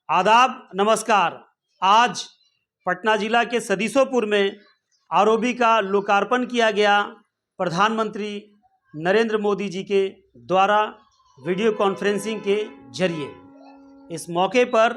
आदाब, नमस्कार। आज पटना जिला के सदीसोपुर में आरओबी का लोकार्पण किया गया। प्रधानमंत्री नरेंद्र मोदी जी के द्वारा वीडियो कॉन्फ्रेंसिंग के जरिए इस मौके पर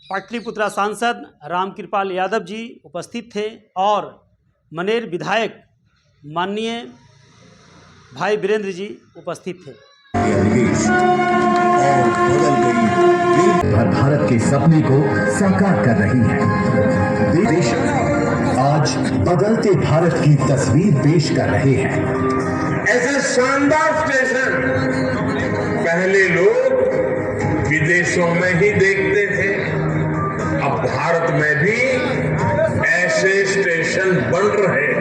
पाटलिपुत्रा सांसद रामकृपाल यादव जी उपस्थित थे और मनेर विधायक माननीय भाई वीरेंद्र जी उपस्थित थे। भारत के सपने को साकार कर रही है। देश आज बदलते भारत की तस्वीर पेश कर रहे हैं। ऐसे शानदार स्टेशन पहले लोग विदेशों में ही देखते थे, अब भारत में भी ऐसे स्टेशन बन रहे हैं।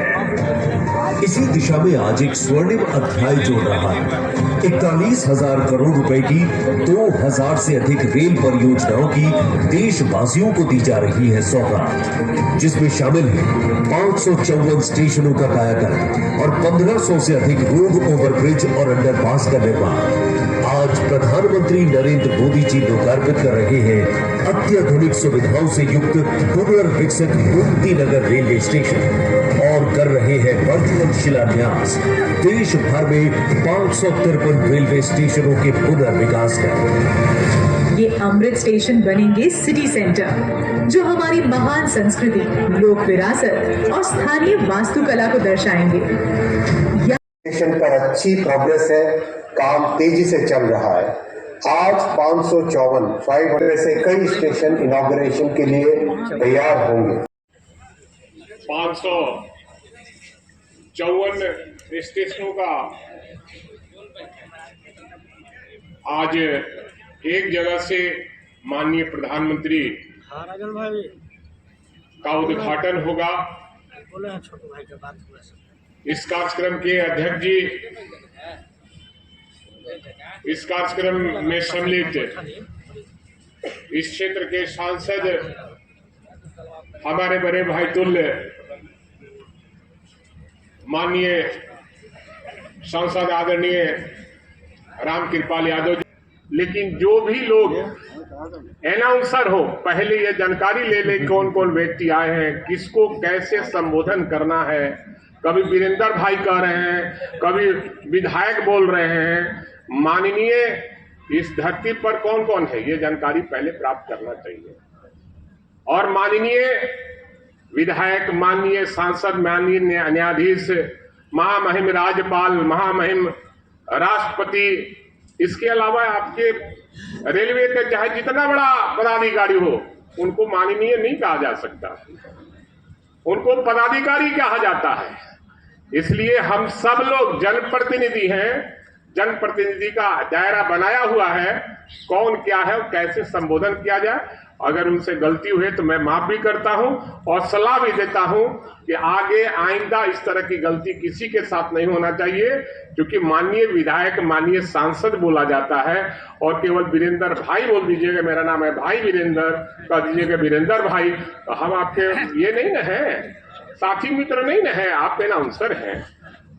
इसी दिशा में आज एक स्वर्णिम अध्याय जोड़ रहा है। 41,000 करोड़ रुपए की 2,000 से अधिक रेल परियोजनाओं की देशवासियों को दी जा रही है सौगात, जिसमें शामिल है 554 स्टेशनों का कायाकल्प और 1500 से अधिक रोड ओवरब्रिज और अंडरपास का निर्माण। आज प्रधानमंत्री नरेंद्र मोदी जी लोकार्पित कर रहे हैं अत्याधुनिक सुविधाओं से युक्त पुनर्विकसित गोमती नगर रेलवे स्टेशन और कर रहे हैं वर्चुअल शिलान्यास देश भर में 553 रेलवे स्टेशनों के पुनर्विकास का। ये अमृत स्टेशन बनेंगे सिटी सेंटर, जो हमारी महान संस्कृति, लोक विरासत और स्थानीय वास्तुकला को दर्शाएंगे। स्टेशन पर अच्छी प्रोग्रेस है, काम तेजी से चल रहा है। आज 554 से कई स्टेशन इनॉग्रेशन के लिए तैयार होंगे। 554 स्टेशनों का आज एक जगह से माननीय प्रधानमंत्री का उद्घाटन होगा। इस कार्यक्रम के अध्यक्ष जी, इस कार्यक्रम में सम्मिलित इस क्षेत्र के सांसद हमारे बड़े भाई तुल्य माननीय सांसद आदरणीय रामकृपाल यादव जी। लेकिन जो भी लोग अनाउंसर हो, पहले ये जानकारी ले ले कौन कौन व्यक्ति आए हैं, किसको कैसे संबोधन करना है। कभी वीरेंद्र भाई कह रहे हैं, कभी विधायक बोल रहे हैं। माननीय इस धरती पर कौन कौन है, ये जानकारी पहले प्राप्त करना चाहिए। और माननीय विधायक, माननीय सांसद, माननीय न्यायाधीश, महामहिम राज्यपाल, महामहिम राष्ट्रपति, इसके अलावा आपके रेलवे के चाहे जितना बड़ा पदाधिकारी हो, उनको माननीय नहीं कहा जा सकता, उनको पदाधिकारी कहा जाता है। इसलिए हम सब लोग जनप्रतिनिधि हैं। जनप्रतिनिधि का दायरा बनाया हुआ है, कौन क्या है और कैसे संबोधन किया जाए। अगर उनसे गलती हुई तो मैं माफ भी करता हूं और सलाह भी देता हूं कि आगे आइंदा इस तरह की गलती किसी के साथ नहीं होना चाहिए, क्योंकि माननीय विधायक, माननीय सांसद बोला जाता है और केवल वीरेंद्र भाई बोल दीजिएगा, मेरा नाम है भाई वीरेंद्र, कह दीजिएगा वीरेंद्र भाई, तो हम आपके ये नहीं न है, साथी मित्र नहीं न है, आप अनाउंसर हैं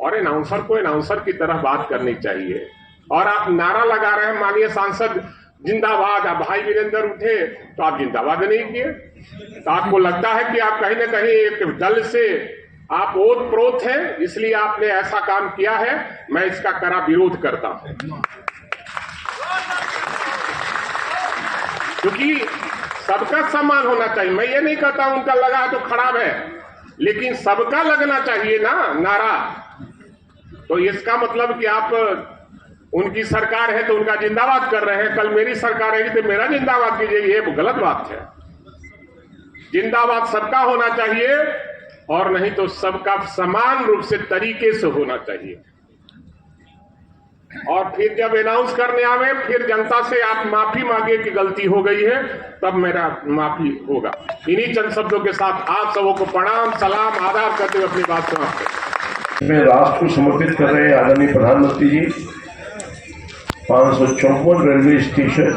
और अनाउंसर को अनाउंसर की तरह बात करनी चाहिए। और आप नारा लगा रहे हैं माननीय सांसद जिंदाबाद, आप भाई वीरेंद्र उठे तो आप जिंदाबाद नहीं किए, तो आपको लगता है कि आप कहीं न कहीं एक दल से आप ओत प्रोत हैं, इसलिए आपने ऐसा काम किया है। मैं इसका कड़ा विरोध करता हूं, क्योंकि सबका सम्मान होना चाहिए। मैं ये नहीं कहता उनका लगा तो खराब है, लेकिन सबका लगना चाहिए ना नारा। तो इसका मतलब कि आप उनकी सरकार है तो उनका जिंदाबाद कर रहे हैं, कल मेरी सरकार है तो मेरा जिंदाबाद कीजिए, ये गलत बात है। जिंदाबाद सबका होना चाहिए और नहीं तो सबका समान रूप से तरीके से होना चाहिए। और फिर जब अनाउंस करने आवे, फिर जनता से आप माफी मांगे कि गलती हो गई है, तब मेरा माफी होगा। इन्हीं चंद शब्दों के साथ आप सबों को प्रणाम, सलाम, आदाब करते हुए अपनी बात समाप्त करते। मैं राष्ट्र को समर्पित कर रहे हैं आदरणीय प्रधानमंत्री जी। 554 रेलवे स्टेशन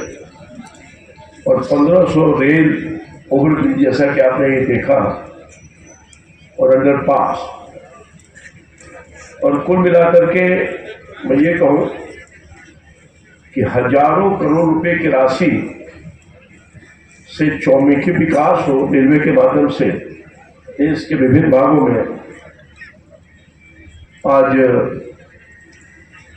और 1500 रेल ओवरब्रिज, जैसा कि आपने ये देखा, और अंडरपास, और कुल मिलाकर के मैं ये कहूँ कि हजारों करोड़ रुपए की राशि से चौमुखी विकास हो रेलवे के माध्यम से देश के विभिन्न भागों में आज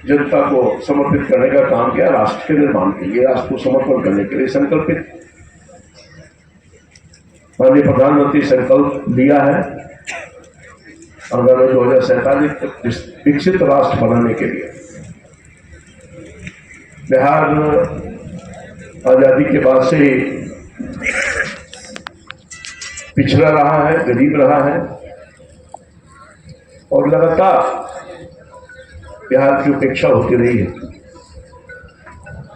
जनता को समर्पित करने का काम किया। राष्ट्र के निर्माण के लिए, राष्ट्र को समर्पण करने के लिए संकल्पित माननीय प्रधानमंत्री संकल्प लिया है आगामी 2047 तक विकसित राष्ट्र बनाने के लिए। बिहार आजादी के बाद से ही पिछड़ा रहा है, गरीब रहा है और लगातार बिहार की उपेक्षा होती रही है।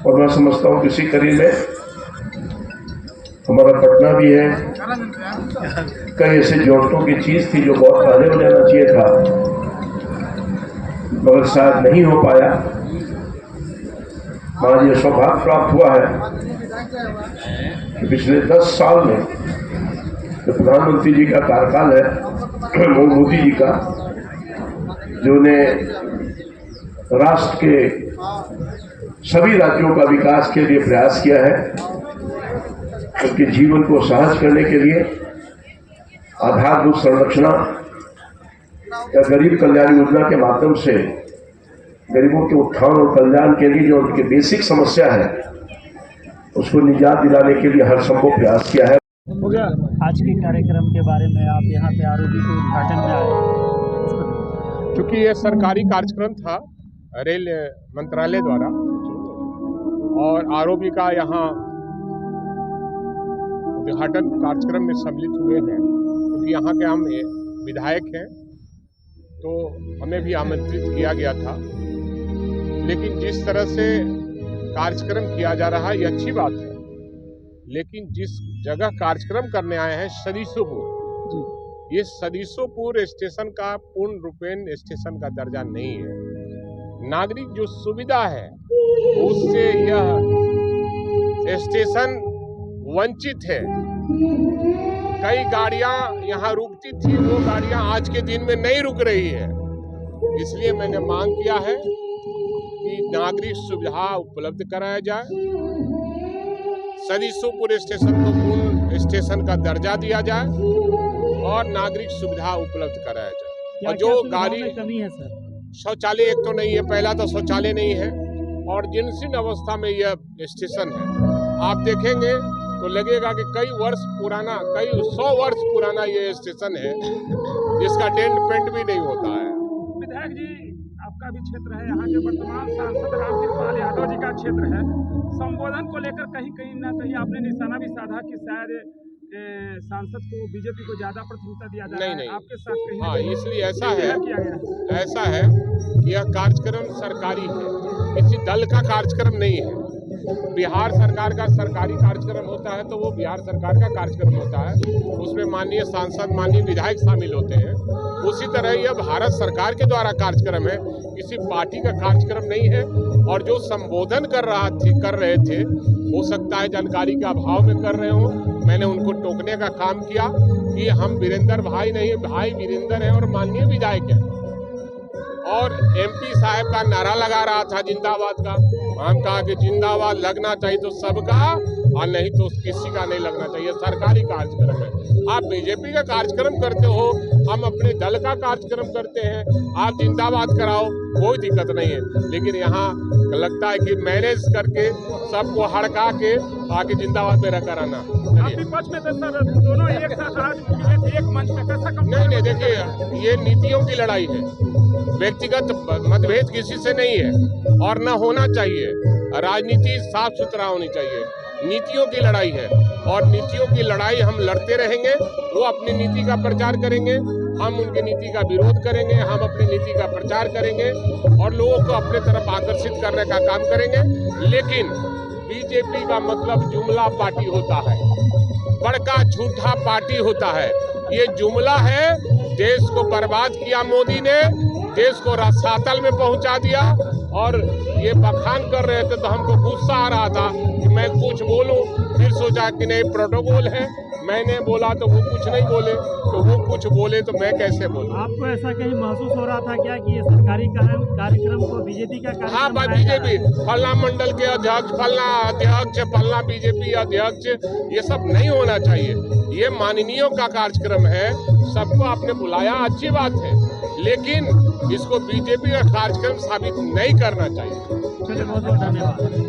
और मैं समझता हूं किसी कड़ी में हमारा पटना भी है। कई ऐसे जरूरतों की चीज थी जो बहुत पहले हो जाना चाहिए था, मगर शायद नहीं हो पाया। आज ये सौभाग्य प्राप्त हुआ है कि पिछले 10 साल में जो प्रधानमंत्री जी का कार्यकाल है, मोदी जी का, जो ने राष्ट्र के सभी राज्यों का विकास के लिए प्रयास किया है, उनके जीवन को सहज करने के लिए आधारभूत संरचना या गरीब कल्याण योजना के माध्यम से गरीबों के उत्थान और कल्याण के लिए जो उनकी बेसिक समस्या है उसको निजात दिलाने के लिए हर संभव प्रयास किया है। आज के कार्यक्रम के बारे में आप यहाँ पे आरओबी के उद्घाटन में आए। चूंकि ये सरकारी कार्यक्रम था रेल मंत्रालय द्वारा और आरओबी का यहाँ उद्घाटन कार्यक्रम में सम्मिलित हुए हैं, क्योंकि यहाँ के हम विधायक हैं तो हमें भी आमंत्रित किया गया था। लेकिन जिस तरह से कार्यक्रम किया जा रहा है ये अच्छी बात है, लेकिन जिस जगह कार्यक्रम करने आए हैं सदीसोपुर, ये सदीसोपुर स्टेशन का पूर्ण रूपेण स्टेशन का दर्जा नहीं है। नागरिक जो सुविधा है उससे यह स्टेशन वंचित है। कई गाड़ियां यहाँ रुकती थी, वो गाड़ियां आज के दिन में नहीं रुक रही है। इसलिए मैंने मांग किया है कि नागरिक सुविधा उपलब्ध कराया जाए, सदीसोपुर स्टेशन को पूर्ण स्टेशन का दर्जा दिया जाए और नागरिक सुविधा उपलब्ध कराया जाए। और जो गाड़ी कमी है सर, शौचालय एक तो नहीं है, पहला तो शौचालय नहीं है और जीर्णशीर्ण अवस्था में यह स्टेशन है। आप देखेंगे तो लगेगा कि कई 100 वर्ष पुराना ये स्टेशन है जिसका डेंट पेंट भी नहीं होता है। विधायक जी, आपका भी क्षेत्र है, यहाँ के वर्तमान सांसद रामकृपाल यादव जी का क्षेत्र है। संबोधन को लेकर कहीं ना कहीं आपने निशाना भी साधा कि शायद सांसद को, बीजेपी को ज्यादा प्राथमिकता दिया जा रहा है। नहीं, आपके साथ कहीं हाँ, इसलिए ऐसा है है कि यह कार्यक्रम सरकारी है, किसी दल का कार्यक्रम नहीं है। बिहार सरकार का सरकारी कार्यक्रम होता है तो वो बिहार सरकार का कार्यक्रम होता है, उसमें माननीय सांसद, माननीय विधायक शामिल होते हैं। उसी तरह यह भारत सरकार के द्वारा कार्यक्रम है, किसी पार्टी का कार्यक्रम नहीं है। और जो संबोधन कर रहे थे, हो सकता है जानकारी के अभाव में कर रहे हों। मैंने उनको टोकने का काम किया कि हम वीरेंद्र भाई नहीं, भाई वीरेंद्र हैं और माननीय विधायक हैं। और एमपी साहब का नारा लगा रहा था जिंदाबाद का। हम कहा कि जिंदाबाद लगना चाहिए तो सबका और नहीं तो किसी का नहीं लगना चाहिए। सरकारी कार्यक्रम है, आप बीजेपी का कार्यक्रम करते हो, हम अपने दल का कार्यक्रम करते हैं, आप जिंदाबाद कराओ, कोई दिक्कत नहीं है। लेकिन यहाँ लगता है कि मैनेज करके सबको हड़का के आके जिंदाबाद मेरा कराना। विपक्ष में तो सर दोनों एक साथ आज एक मंच में कैसा कम? नहीं, देखिए ये नीतियों की लड़ाई है, व्यक्तिगत मतभेद किसी से नहीं है और न होना चाहिए। राजनीति साफ सुथरा होनी चाहिए, नीतियों की लड़ाई है और नीतियों की लड़ाई हम लड़ते रहेंगे। वो अपनी नीति का प्रचार करेंगे, हम उनकी नीति का विरोध करेंगे, हम अपनी नीति का प्रचार करेंगे और लोगों को अपने तरफ आकर्षित करने का काम करेंगे। लेकिन बीजेपी का मतलब जुमला पार्टी होता है, बड़का झूठा पार्टी होता है। ये जुमला है, देश को बर्बाद किया मोदी ने, देश को रसातल में पहुंचा दिया। और ये बखान कर रहे थे तो हमको गुस्सा आ रहा था कि मैं कुछ बोलूं, फिर सोचा कि नहीं प्रोटोकॉल है, मैंने बोला तो वो कुछ नहीं बोले, तो वो कुछ बोले तो मैं कैसे बोलूं। आपको ऐसा कहीं महसूस हो रहा था क्या कि ये सरकारी कार्यक्रम को बीजेपी का कार्यक्रम? हाँ भाई, बीजेपी फलना मंडल के अध्यक्ष, फलना अध्यक्ष, फलना बीजेपी अध्यक्ष, ये सब नहीं होना चाहिए। ये माननीयों का कार्यक्रम है, सबको आपने बुलाया, अच्छी बात है, लेकिन इसको बीजेपी का कार्यक्रम साबित नहीं करना चाहिए। चलिए, बहुत बहुत धन्यवाद।